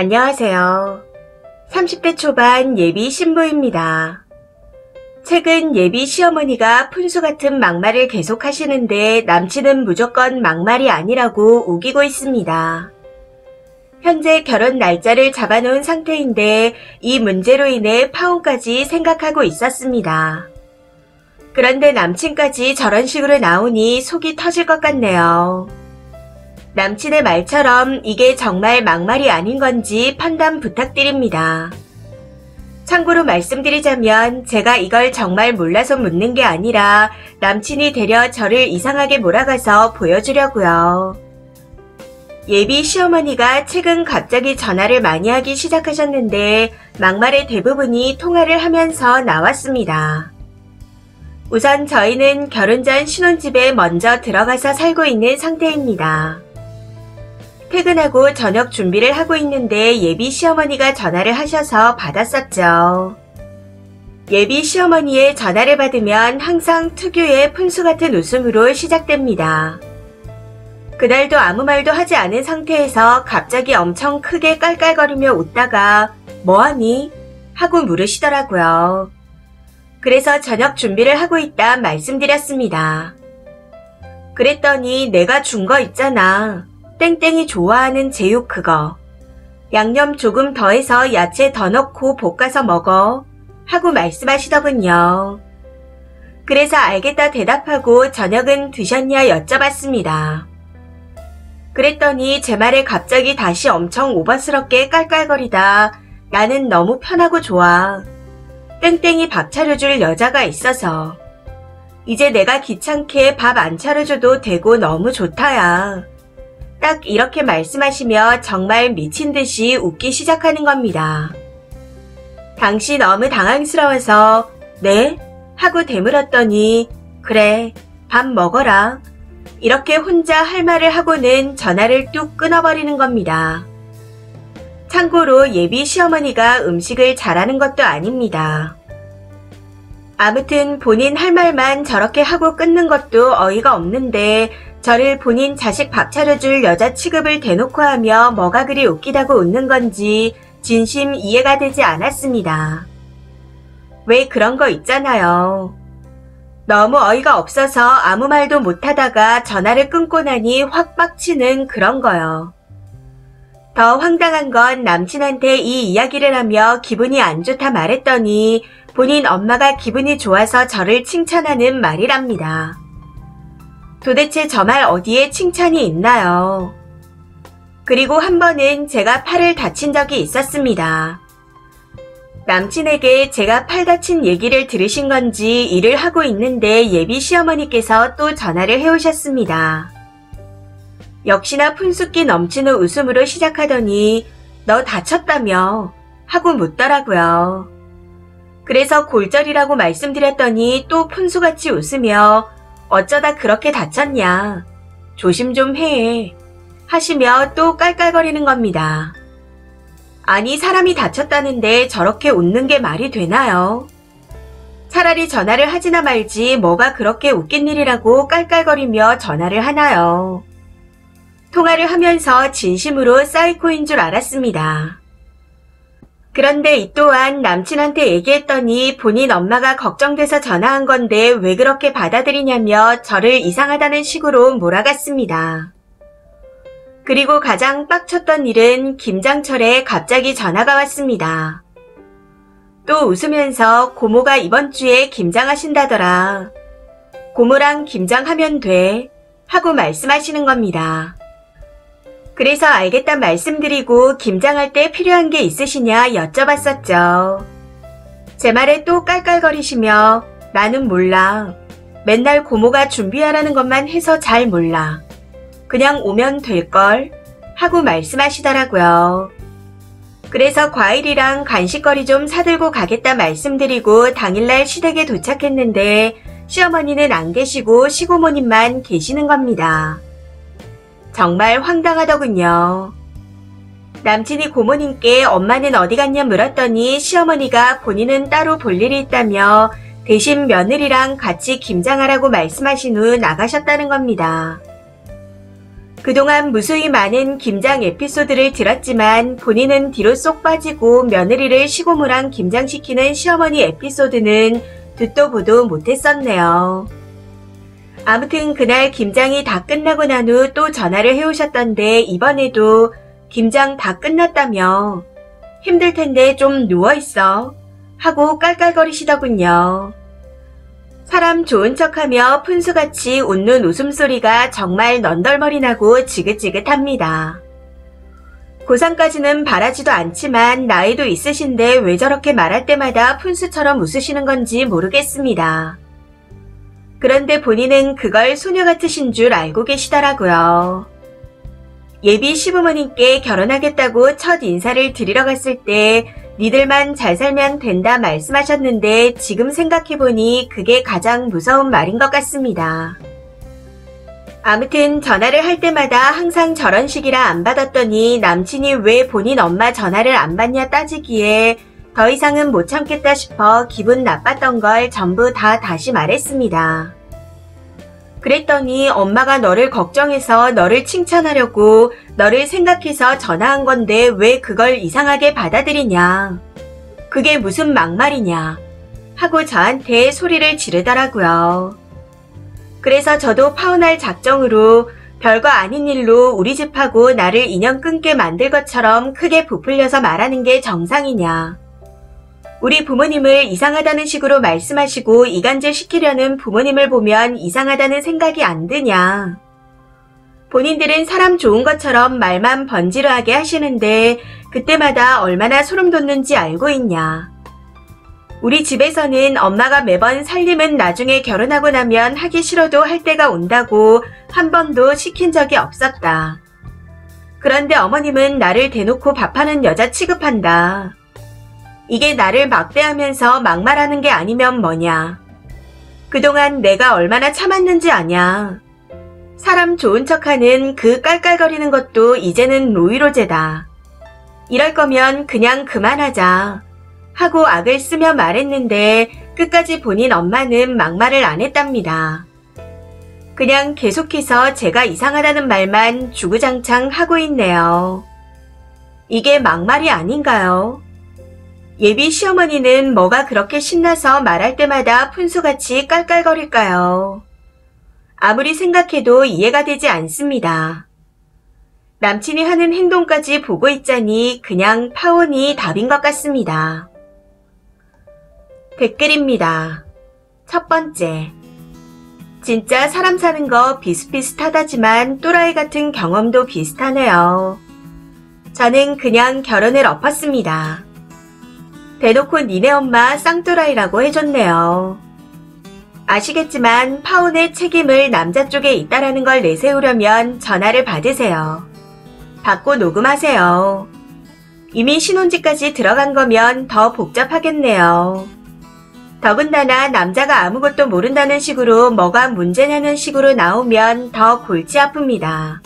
안녕하세요. 30대 초반 예비 신부입니다. 최근 예비 시어머니가 푼수 같은 막말을 계속 하시는데 남친은 무조건 막말이 아니라고 우기고 있습니다. 현재 결혼 날짜를 잡아놓은 상태인데 이 문제로 인해 파혼까지 생각하고 있었습니다. 그런데 남친까지 저런 식으로 나오니 속이 터질 것 같네요. 남친의 말처럼 이게 정말 막말이 아닌 건지 판단 부탁드립니다. 참고로 말씀드리자면 제가 이걸 정말 몰라서 묻는 게 아니라 남친이 되려 저를 이상하게 몰아가서 보여주려고요. 예비 시어머니가 최근 갑자기 전화를 많이 하기 시작하셨는데 막말의 대부분이 통화를 하면서 나왔습니다. 우선 저희는 결혼 전 신혼집에 먼저 들어가서 살고 있는 상태입니다. 퇴근하고 저녁 준비를 하고 있는데 예비 시어머니가 전화를 하셔서 받았었죠. 예비 시어머니의 전화를 받으면 항상 특유의 푼수 같은 웃음으로 시작됩니다. 그날도 아무 말도 하지 않은 상태에서 갑자기 엄청 크게 깔깔거리며 웃다가 뭐하니? 하고 물으시더라고요. 그래서 저녁 준비를 하고 있다 말씀드렸습니다. 그랬더니 내가 준 거 있잖아. 땡땡이 좋아하는 제육 그거. 양념 조금 더해서 야채 더 넣고 볶아서 먹어. 하고 말씀하시더군요. 그래서 알겠다 대답하고 저녁은 드셨냐 여쭤봤습니다. 그랬더니 제 말에 갑자기 다시 엄청 오버스럽게 깔깔거리다 나는 너무 편하고 좋아. 땡땡이 밥 차려줄 여자가 있어서. 이제 내가 귀찮게 밥 안 차려줘도 되고 너무 좋다야. 딱 이렇게 말씀하시며 정말 미친 듯이 웃기 시작하는 겁니다. 당시 너무 당황스러워서 네? 하고 되물었더니 그래, 밥 먹어라. 이렇게 혼자 할 말을 하고는 전화를 뚝 끊어버리는 겁니다. 참고로 예비 시어머니가 음식을 잘하는 것도 아닙니다. 아무튼 본인 할 말만 저렇게 하고 끊는 것도 어이가 없는데 저를 본인 자식 밥 차려줄 여자 취급을 대놓고 하며 뭐가 그리 웃기다고 웃는 건지 진심 이해가 되지 않았습니다. 왜 그런 거 있잖아요. 너무 어이가 없어서 아무 말도 못하다가 전화를 끊고 나니 확 빡치는 그런 거요. 더 황당한 건 남친한테 이 이야기를 하며 기분이 안 좋다 말했더니 본인 엄마가 기분이 좋아서 저를 칭찬하는 말이랍니다. 도대체 저 말 어디에 칭찬이 있나요? 그리고 한 번은 제가 팔을 다친 적이 있었습니다. 남친에게 제가 팔 다친 얘기를 들으신 건지 일을 하고 있는데 예비 시어머니께서 또 전화를 해오셨습니다. 역시나 푼숫기 넘치는 웃음으로 시작하더니 너 다쳤다며? 하고 묻더라고요. 그래서 골절이라고 말씀드렸더니 또 푼수같이 웃으며 어쩌다 그렇게 다쳤냐? 조심 좀 해. 하시며 또 깔깔거리는 겁니다. 아니 사람이 다쳤다는데 저렇게 웃는 게 말이 되나요? 차라리 전화를 하지나 말지 뭐가 그렇게 웃긴 일이라고 깔깔거리며 전화를 하나요? 통화를 하면서 진심으로 사이코인 줄 알았습니다. 그런데 이 또한 남친한테 얘기했더니 본인 엄마가 걱정돼서 전화한 건데 왜 그렇게 받아들이냐며 저를 이상하다는 식으로 몰아갔습니다. 그리고 가장 빡쳤던 일은 김장철에 갑자기 전화가 왔습니다. 또 웃으면서 고모가 이번 주에 김장하신다더라. 고모랑 김장하면 돼. 하고 말씀하시는 겁니다. 그래서 알겠다 말씀드리고 김장할 때 필요한 게 있으시냐 여쭤봤었죠. 제 말에 또 깔깔거리시며 나는 몰라. 맨날 고모가 준비하라는 것만 해서 잘 몰라. 그냥 오면 될걸? 하고 말씀하시더라고요. 그래서 과일이랑 간식거리 좀 사들고 가겠다 말씀드리고 당일날 시댁에 도착했는데 시어머니는 안 계시고 시고모님만 계시는 겁니다. 정말 황당하더군요. 남친이 고모님께 엄마는 어디 갔냐 물었더니 시어머니가 본인은 따로 볼 일이 있다며 대신 며느리랑 같이 김장하라고 말씀하신 후 나가셨다는 겁니다. 그동안 무수히 많은 김장 에피소드를 들었지만 본인은 뒤로 쏙 빠지고 며느리를 시고물랑 김장시키는 시어머니 에피소드는 듣도 보도 못했었네요. 아무튼 그날 김장이 다 끝나고 난 후 또 전화를 해오셨던데 이번에도 김장 다 끝났다며 힘들 텐데 좀 누워있어 하고 깔깔거리시더군요. 사람 좋은 척하며 푼수같이 웃는 웃음소리가 정말 넌덜머리 나고 지긋지긋합니다. 고3까지는 바라지도 않지만 나이도 있으신데 왜 저렇게 말할 때마다 푼수처럼 웃으시는 건지 모르겠습니다. 그런데 본인은 그걸 소녀 같으신 줄 알고 계시더라고요. 예비 시부모님께 결혼하겠다고 첫 인사를 드리러 갔을 때 니들만 잘 살면 된다 말씀하셨는데 지금 생각해보니 그게 가장 무서운 말인 것 같습니다. 아무튼 전화를 할 때마다 항상 저런 식이라 안 받았더니 남친이 왜 본인 엄마 전화를 안 받냐 따지기에 더 이상은 못 참겠다 싶어 기분 나빴던 걸 전부 다 다시 말했습니다. 그랬더니 엄마가 너를 걱정해서 너를 칭찬하려고 너를 생각해서 전화한 건데 왜 그걸 이상하게 받아들이냐. 그게 무슨 막말이냐 하고 저한테 소리를 지르더라고요. 그래서 저도 파혼할 작정으로 별거 아닌 일로 우리 집하고 나를 인연 끊게 만들 것처럼 크게 부풀려서 말하는 게 정상이냐. 우리 부모님을 이상하다는 식으로 말씀하시고 이간질 시키려는 부모님을 보면 이상하다는 생각이 안 드냐. 본인들은 사람 좋은 것처럼 말만 번지르하게 하시는데 그때마다 얼마나 소름 돋는지 알고 있냐. 우리 집에서는 엄마가 매번 살림은 나중에 결혼하고 나면 하기 싫어도 할 때가 온다고 한 번도 시킨 적이 없었다. 그런데 어머님은 나를 대놓고 밥하는 여자 취급한다. 이게 나를 막대하면서 막말하는 게 아니면 뭐냐. 그동안 내가 얼마나 참았는지 아냐. 사람 좋은 척하는 그 깔깔거리는 것도 이제는 노이로제다. 이럴 거면 그냥 그만하자 하고 악을 쓰며 말했는데 끝까지 본인 엄마는 막말을 안 했답니다. 그냥 계속해서 제가 이상하다는 말만 주구장창 하고 있네요. 이게 막말이 아닌가요? 예비 시어머니는 뭐가 그렇게 신나서 말할 때마다 푼수같이 깔깔거릴까요? 아무리 생각해도 이해가 되지 않습니다. 남친이 하는 행동까지 보고 있자니 그냥 파혼이 답인 것 같습니다. 댓글입니다. 첫 번째. 진짜 사람 사는 거 비슷비슷하다지만 또라이 같은 경험도 비슷하네요. 저는 그냥 결혼을 엎었습니다. 대놓고 니네 엄마 쌍또라이라고 해줬네요. 아시겠지만 파혼의 책임을 남자 쪽에 있다라는 걸 내세우려면 전화를 받으세요. 받고 녹음하세요. 이미 신혼집까지 들어간 거면 더 복잡하겠네요. 더군다나 남자가 아무것도 모른다는 식으로 뭐가 문제냐는 식으로 나오면 더 골치 아픕니다.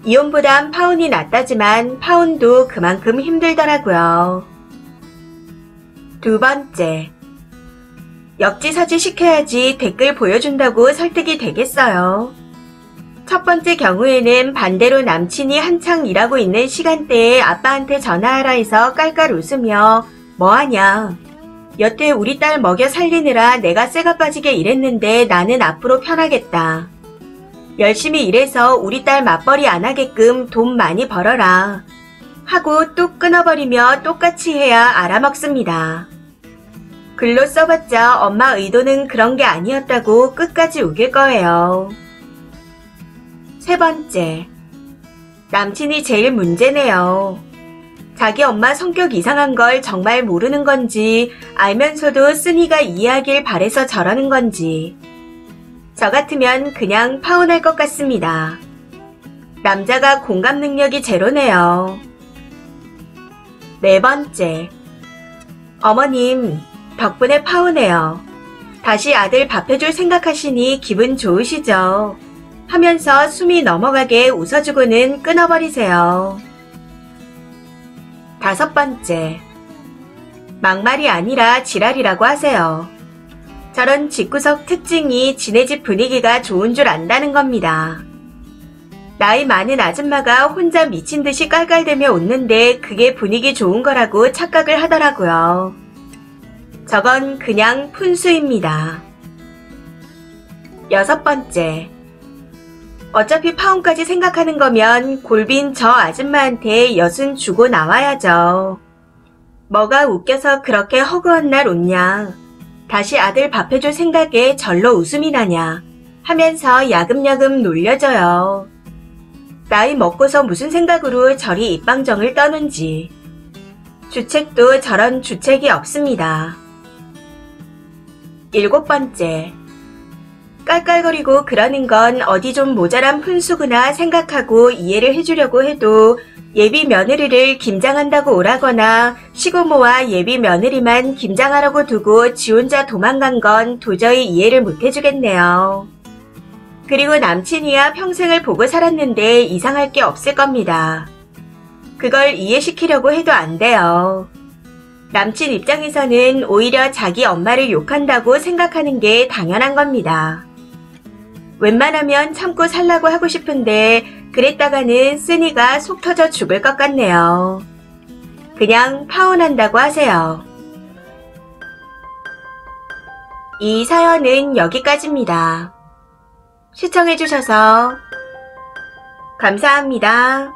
이혼보단 파혼이 낫다지만 파혼도 그만큼 힘들더라고요. 두 번째. 역지사지 시켜야지 댓글 보여준다고 설득이 되겠어요. 첫 번째 경우에는 반대로 남친이 한창 일하고 있는 시간대에 아빠한테 전화하라 해서 깔깔 웃으며 뭐하냐. 여태 우리 딸 먹여 살리느라 내가 쇠가 빠지게 일했는데 나는 앞으로 편하겠다. 열심히 일해서 우리 딸 맞벌이 안 하게끔 돈 많이 벌어라. 하고 뚝 끊어버리며 똑같이 해야 알아먹습니다. 글로 써봤자 엄마 의도는 그런 게 아니었다고 끝까지 우길 거예요. 세 번째. 남친이 제일 문제네요. 자기 엄마 성격 이상한 걸 정말 모르는 건지 알면서도 쓴이가 이해하길 바래서 저러는 건지. 저 같으면 그냥 파혼할 것 같습니다. 남자가 공감 능력이 제로네요. 네 번째. 어머님, 덕분에 파혼해요. 다시 아들 밥 해줄 생각하시니 기분 좋으시죠? 하면서 숨이 넘어가게 웃어주고는 끊어버리세요. 다섯 번째. 막말이 아니라 지랄이라고 하세요. 저런 집구석 특징이 지네 집 분위기가 좋은 줄 안다는 겁니다. 나이 많은 아줌마가 혼자 미친 듯이 깔깔대며 웃는데 그게 분위기 좋은 거라고 착각을 하더라고요. 저건 그냥 푼수입니다. 6번째. 어차피 파혼까지 생각하는 거면 골빈 저 아줌마한테 여순 주고 나와야죠. 뭐가 웃겨서 그렇게 허구한 날 웃냐. 다시 아들 밥 해줄 생각에 절로 웃음이 나냐 하면서 야금야금 놀려줘요. 나이 먹고서 무슨 생각으로 저리 입방정을 떠는지. 주책도 저런 주책이 없습니다. 7번째. 깔깔거리고 그러는 건 어디 좀 모자란 푼수구나 생각하고 이해를 해주려고 해도 예비 며느리를 김장한다고 오라거나 시고모와 예비 며느리만 김장하라고 두고 지 혼자 도망간 건 도저히 이해를 못해주겠네요. 그리고 남친이야 평생을 보고 살았는데 이상할 게 없을 겁니다. 그걸 이해시키려고 해도 안 돼요. 남친 입장에서는 오히려 자기 엄마를 욕한다고 생각하는 게 당연한 겁니다. 웬만하면 참고 살라고 하고 싶은데 그랬다가는 쓰니가 속 터져 죽을 것 같네요. 그냥 파혼한다고 하세요. 이 사연은 여기까지입니다. 시청해주셔서 감사합니다.